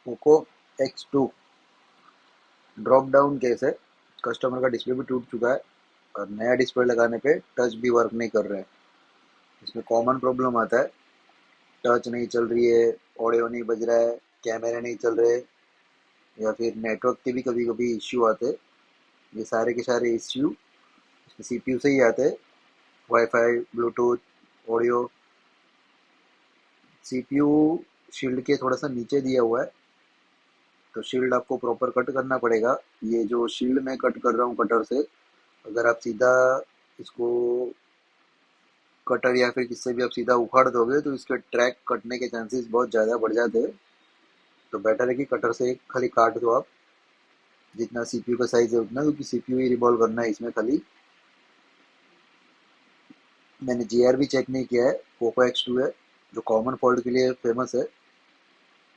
Poco X2 drop down case है। Customer का display भी टूट चुका है और नया डिस्प्ले लगाने पे टच भी वर्क नहीं कर रहा है। इसमें कॉमन प्रॉब्लम आता है, टच नहीं चल रही है, ऑडियो नहीं बज रहा है, कैमरे नहीं चल रहे, या फिर नेटवर्क के भी कभी कभी इश्यू आते हैं। ये सारे के सारे इश्यू सीपीयू से ही आते हैं। Wifi, Bluetooth, audio. CPU shield के थोड़ा सा नीचे दिया हुआ है, तो शील्ड आपको प्रॉपर कट करना पड़ेगा। ये जो शील्ड मैं कट कर रहा हूँ कटर से, अगर आप सीधा इसको कटर या फिर किससे भी आप सीधा उखाड़ दोगे तो इसके ट्रैक कटने के चांसेस बहुत ज़्यादा बढ़ जाते हैं। तो बेटर है कि कटर से खाली काट दो आप, जितना सीपीयू का साइज है उतना, क्योंकि सीपीयू ही रिवॉल्व करना है इसमें खाली। मैंने जीआर भी चेक नहीं किया है। पोको X2 है जो कॉमन फॉल्ट के लिए फेमस है।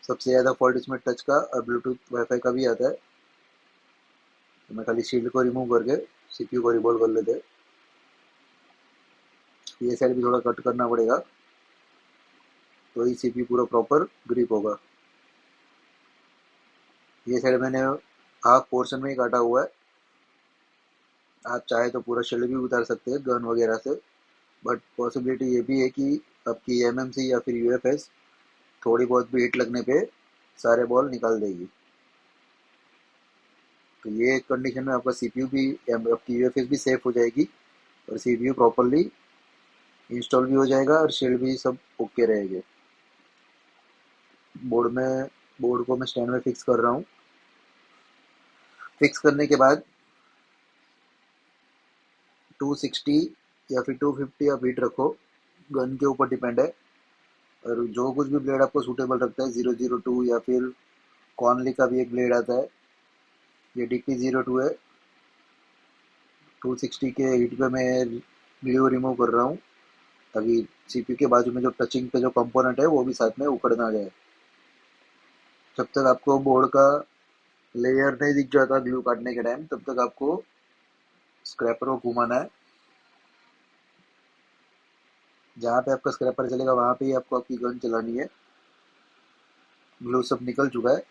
सबसे ज़्यादा फॉल्ट इसमें टच का और ब्लूटूथ वाईफाई का भी आता है। तो मैं खाली शील्ड को रिमूव करके सीपीयू को रिवॉल्व कर लेते हैं। ये साइड भी थोड़ा कट करना पड़ेगा, तो ही सीपीयू पूरा प्रॉपर ग्रिप होगा। ये साइड मैंने हाफ पोर्शन में ही काटा हुआ है। आप चाहे तो पूरा शील्ड भी उतार सकते हैं गन वगैरह से, बट पॉसिबिलिटी ये भी है कि आपकी एमएमसी या फिर यूएफएस थोड़ी बहुत भी हिट लगने पे सारे बॉल निकाल देगी। तो ये कंडीशन में आपका सीपीयू भी, आपकी यूएफएस भी सेफ हो जाएगी और सीपीयू प्रॉपरली इंस्टॉल भी हो जाएगा और शील्ड भी सब ओके रहेंगे। बोर्ड को मैं स्टैंड में फिक्स कर रहा हूँ। फिक्स करने के बाद 260 या फिर 250 आप हीट रखो, गन के ऊपर डिपेंड है। और जो कुछ भी ब्लेड आपको सूटेबल रखता है, 002 या फिर कॉर्नली का भी एक ब्लेड आता है, ये DP02 है। 260 के हीट पे मैं ग्लू रिमूव कर रहा हूँ, ताकि सीपीयू के बाजू में जो टचिंग पे जो कंपोनेंट है वो भी साथ में उखड़ ना जाए। जब तक आपको बोर्ड का लेयर नहीं दिख जाता ग्लू काटने के टाइम, तब तक आपको स्क्रैपर को घुमाना है। जहाँ पे आपका स्क्रैपर चलेगा वहाँ पे ही आपको आपकी गन चलानी है। ग्लू सब निकल चुका है।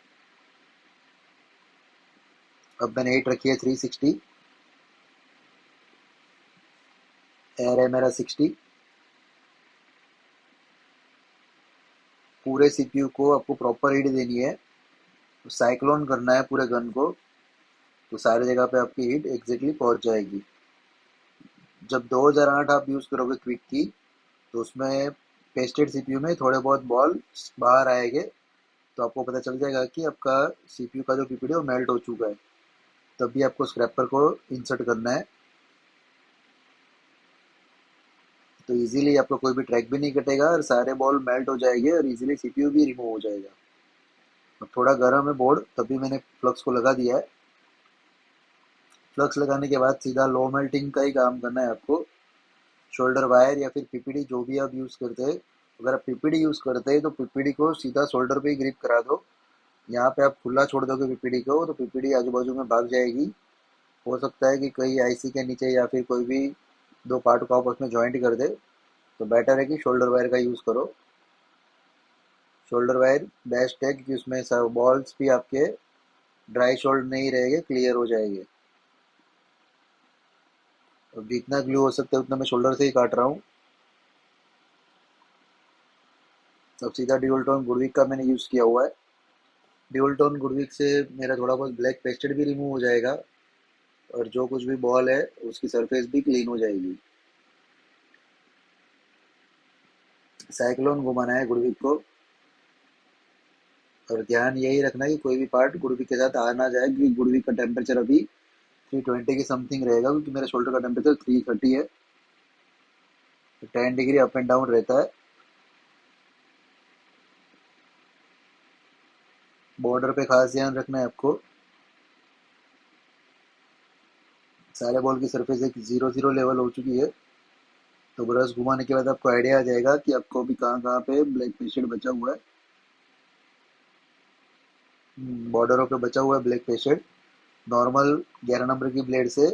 अब मैंने हीट रखी है 360, एयर है मेरा 60। पूरे सीपीयू को आपको प्रॉपर हीट देनी है, साइक्लोन करना है पूरे गन को, तो सारी जगह पे आपकी हीट एग्जैक्टली पहुंच जाएगी। जब 2008 आप यूज़ करोगे क्विक की, तो उसमें पेस्टेड सीपीयू में थोड़े बहुत बॉल बाहर आएंगे, तो आपको पता चल जाएगा कि आपका सीपीयू का जो पीपीडी वो मेल्ट हो चुका है। तब भी आपको स्क्रैपर को इंसर्ट करना है, तो इजीली आपका कोई भी ट्रैक भी नहीं कटेगा और सारे बॉल मेल्ट हो जाएंगे और इजीली सीपीयू भी रिमूव हो जाएगा। अब थोड़ा गर्म है बोर्ड, तभी मैंने फ्लक्स को लगा दिया है। फ्लक्स लगाने के बाद सीधा लो मेल्टिंग का ही काम करना है आपको। शोल्डर वायर या फिर पीपीडी जो भी आप यूज़ करते हैं, अगर आप पीपीडी यूज़ करते हैं तो पीपीडी को सीधा शोल्डर पे ही ग्रिप करा दो। यहाँ पे आप खुला छोड़ दोगे पीपीडी को तो पीपीडी आजू बाजू में भाग जाएगी। हो सकता है कि कहीं आईसी के नीचे या फिर कोई भी दो पार्ट को आपस में ज्वाइंट कर दे। तो बेटर है कि शोल्डर वायर का यूज़ करो। शोल्डर वायर बेस्ट है क्योंकि उसमें सब बॉल्स भी आपके ड्राई शोल्ड नहीं रहेंगे, क्लियर हो जाएंगे। अब जितना ग्लू हो सकता है उतना मैं शोल्डर से ही काट रहा हूँ। अब सीधा ड्यूल टोन गुडविक का मैंने यूज़ किया हुआ है। ड्यूल टोन गुडविक से मेरा थोड़ा बहुत ब्लैक पेस्टेड भी रिमूव हो जाएगा और जो कुछ भी बॉल है उसकी सरफेस भी क्लीन हो जाएगी। साइक्लोन घुमाना है गुडविक को, और ध्यान यही रखना है कि कोई भी पार्ट गुडविक के साथ आ ना जाए, क्योंकि गुडविक का टेम्परेचर अभी 320 की समथिंग रहेगा, क्योंकि मेरे शोल्डर का टेम्परेचर 330 है। तो 10 डिग्री अप एंड डाउन रहता है। बॉर्डर पे खास ध्यान रखना है आपको। सारे बॉल की सरफेस एक 0-0 लेवल हो चुकी है, तो ब्रश घुमाने के बाद आपको आइडिया आ जाएगा कि आपको अभी कहाँ कहाँ पे ब्लैक पेशेंट बचा हुआ है। बॉर्डरों पे बचा हुआ है ब्लैक पेशेंट। नॉर्मल 11 नंबर की ब्लेड से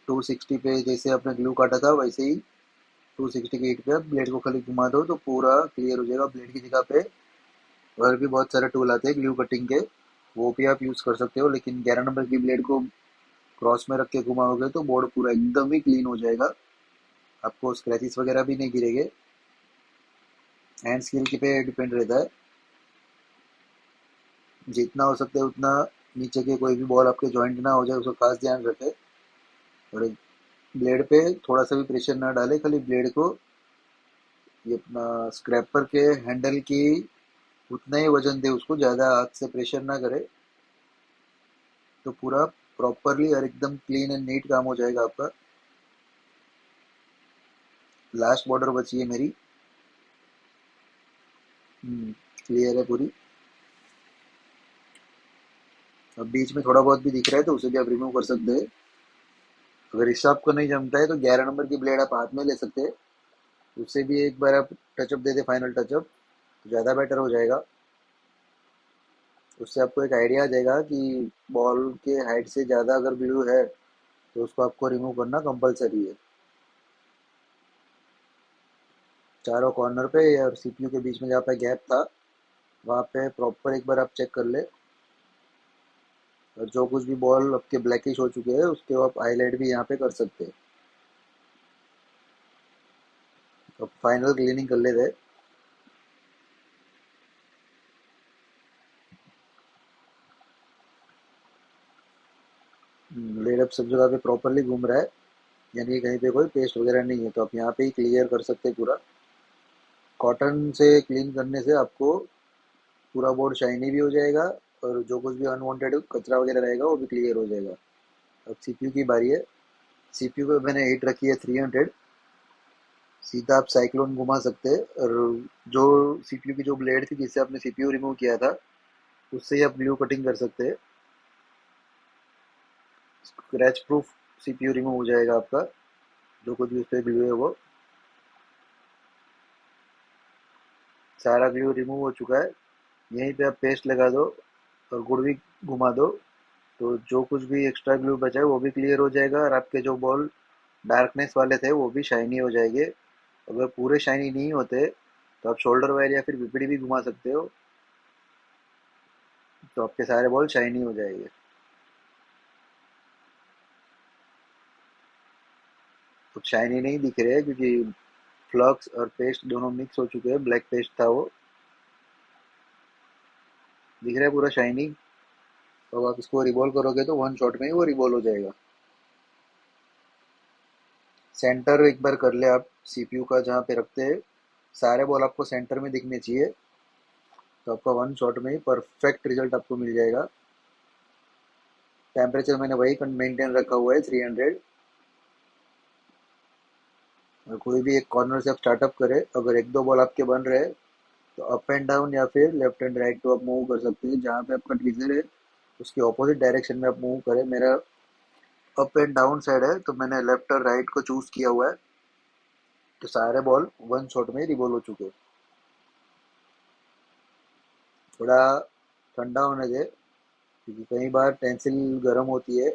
260 पे जैसे आपने ग्लू काटा था वैसे ही 260 की हीट पे ब्लेड को खाली घुमा दो तो पूरा क्लियर हो जाएगा। ब्लेड की जगह पे और भी बहुत सारे टूल आते हैं ग्लू कटिंग के, वो भी आप यूज़ कर सकते हो, लेकिन 11 नंबर की ब्लेड को क्रॉस में रख के घुमाओगे तो बोर्ड पूरा एकदम ही क्लीन हो जाएगा, आपको स्क्रैचेस वगैरह भी नहीं गिरेंगे। हैंड स्किल की पे डिपेंड रहता है, जितना हो सकता है उतना नीचे के कोई भी बॉल आपके जॉइंट ना हो जाए उसका खास ध्यान रखें। और ब्लेड पे थोड़ा सा भी प्रेशर ना डाले, खाली ब्लेड को ये अपना स्क्रैपर के हैंडल की उतना ही वजन दे, उसको ज़्यादा हाथ से प्रेशर ना करे, तो पूरा प्रॉपरली और एकदम क्लीन एंड नीट काम हो जाएगा आपका। लास्ट बॉर्डर बची है मेरी। क्लियर है पूरी। अब बीच में थोड़ा बहुत भी दिख रहा है तो उसे भी आप रिमूव कर सकते हैं। अगर इससे आपको नहीं जमता है तो 11 नंबर की ब्लेड आप हाथ में ले सकते हैं, उससे भी एक बार आप टचअप दे दे, फाइनल टचअप, तो ज़्यादा बेटर हो जाएगा। उससे आपको एक आइडिया आ जाएगा कि बॉल के हाइट से ज़्यादा अगर ब्लू है तो उसको आपको रिमूव करना कंपलसरी है। चारों कॉर्नर पे और सीपीयू के बीच में जहाँ पे गैप था वहाँ पे प्रॉपर एक बार आप चेक कर ले, और जो कुछ भी बॉल आपके ब्लैकिश हो चुके हैं उसके आप हाईलाइट भी यहाँ पे कर सकते हैं। अब फाइनल क्लीनिंग कर लेते हैं। ब्लेड अब सब जगह पे प्रॉपरली घूम रहा है, यानी कहीं पे कोई पेस्ट वगैरह नहीं है, तो आप यहाँ पे ही क्लियर कर सकते हैं पूरा। कॉटन से क्लीन करने से आपको पूरा बोर्ड शाइनी भी हो जाएगा, और जो कुछ भी अनवांटेड कचरा वगैरह रहेगा वो भी क्लियर हो जाएगा। अब सीपीयू की बारी है। सीपीयू पे मैंने हीट रखी है 300। सीधा आप साइक्लोन घुमा सकते हैं, और जो सीपीयू की जो ब्लेड थी जिससे आपने सीपीयू रिमूव किया था उससे ही आप ब्लू कटिंग कर सकते हैं। स्क्रैच प्रूफ सीपीयू रिमूव हो जाएगा आपका, जो कुछ भी उस पर ग्लू है वो सारा ग्लू रिमूव हो चुका है। यहीं पे आप पेस्ट लगा दो और गुड़ भी घुमा दो, तो जो कुछ भी एक्स्ट्रा ग्लू बचा है वो भी क्लियर हो जाएगा, और आपके जो बॉल डार्कनेस वाले थे वो भी शाइनी हो जाएंगे। अगर पूरे शाइनी नहीं होते तो आप शोल्डर वायर या फिर बीपीडी भी घुमा सकते हो, तो आपके सारे बॉल शाइनी हो जाएंगे। तो शाइनी नहीं दिख रहे हैं क्योंकि फ्लक्स और पेस्ट दोनों मिक्स हो चुके हैं, ब्लैक पेस्ट था वो। दिख रहा है पूरा शाइनी। तो आप इसको रिवॉल्व करोगे तो वन शॉट में ही वो रिवॉल्व हो जाएगा। सेंटर एक बार कर ले आप सीपीयू का, जहाँ पे रखते हैं सारे बॉल आपको सेंटर में दिखने चाहिए, तो आपका वन शॉट में ही परफेक्ट रिजल्ट आपको मिल जाएगा। टेम्परेचर मैंने वही मेंटेन रखा हुआ है 300। और कोई भी एक कॉर्नर से आप स्टार्टअप करें, अगर एक दो बॉल आपके बन रहे हैं तो अप एंड डाउन या फिर लेफ्ट एंड राइट तो आप मूव कर सकते हैं, जहाँ पे आपका ट्रिगर है उसके ऑपोजिट डायरेक्शन में आप मूव करें। मेरा अप एंड डाउन साइड है तो मैंने लेफ्ट और राइट को चूज किया हुआ है, तो सारे बॉल वन शॉट में रिवॉल्व हो चुके हैं। थोड़ा ठंडा होने दे, क्योंकि कई बार पेंसिल गर्म होती है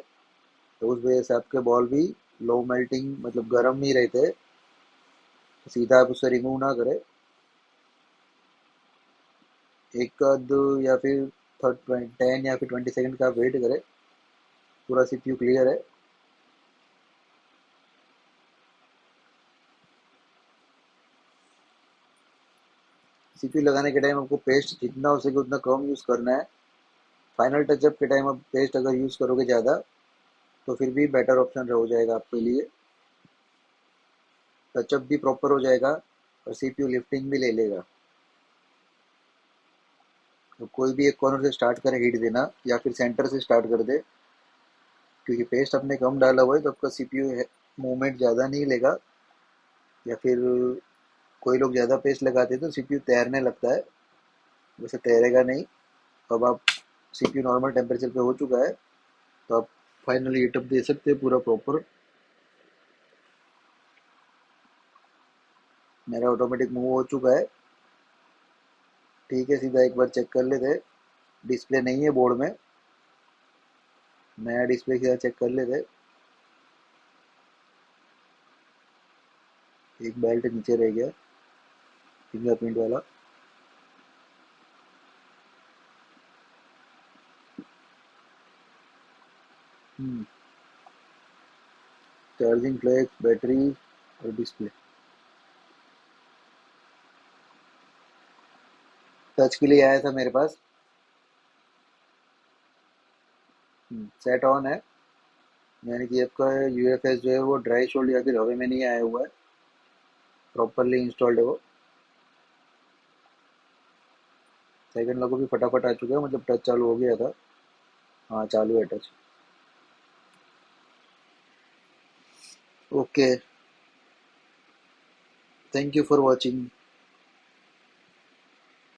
तो उस वजह से आपके बॉल भी लो मेल्टिंग मतलब गर्म नहीं रहते, तो सीधा आप उसे रिमूव ना करें। एक आध या फिर 10 या फिर 20 सेकंड का वेट करें। पूरा सीपीयू क्लियर है। सीपीयू लगाने के टाइम आपको पेस्ट जितना हो सके उतना कम यूज़ करना है। फाइनल टचअप के टाइम आप पेस्ट अगर यूज़ करोगे ज़्यादा तो फिर भी बेटर ऑप्शन हो जाएगा आपके लिए। टचअप भी प्रॉपर हो जाएगा और सीपीयू लिफ्टिंग भी ले लेगा। तो कोई भी एक कॉर्नर से स्टार्ट करे हीट देना, या फिर सेंटर से स्टार्ट कर दे, क्योंकि पेस्ट आपने कम डाला हुआ है तो आपका सीपीयू मूवमेंट ज़्यादा नहीं लेगा। या फिर कोई लोग ज़्यादा पेस्ट लगाते हैं तो सीपीयू तैरने लगता है, वैसे तैरेगा नहीं। अब आप सीपीयू नॉर्मल टेम्परेचर पे हो चुका है, तो आप फाइनली हीटअप दे सकते हैं पूरा प्रॉपर। मेरा ऑटोमेटिक मूव हो चुका है। ठीक है, सीधा एक बार चेक कर लेते हैं। डिस्प्ले नहीं है बोर्ड में, नया डिस्प्ले सीधा चेक कर लेते हैं। एक बेल्ट नीचे रह गया फिंगरप्रिंट वाला। चार्जिंग फ्लेक्स, बैटरी और डिस्प्ले। टच के लिए आया था मेरे पास। सेट ऑन है, यानी कि आपका यूएफएस जो है वो ड्राई शोल्ड या फिर हवा में नहीं आया हुआ है, प्रॉपरली इंस्टॉल्ड है वो। सेकंड लोगो भी फटाफट आ चुका है, मतलब टच चालू हो गया था। हाँ चालू है touch. Okay, thank you for watching.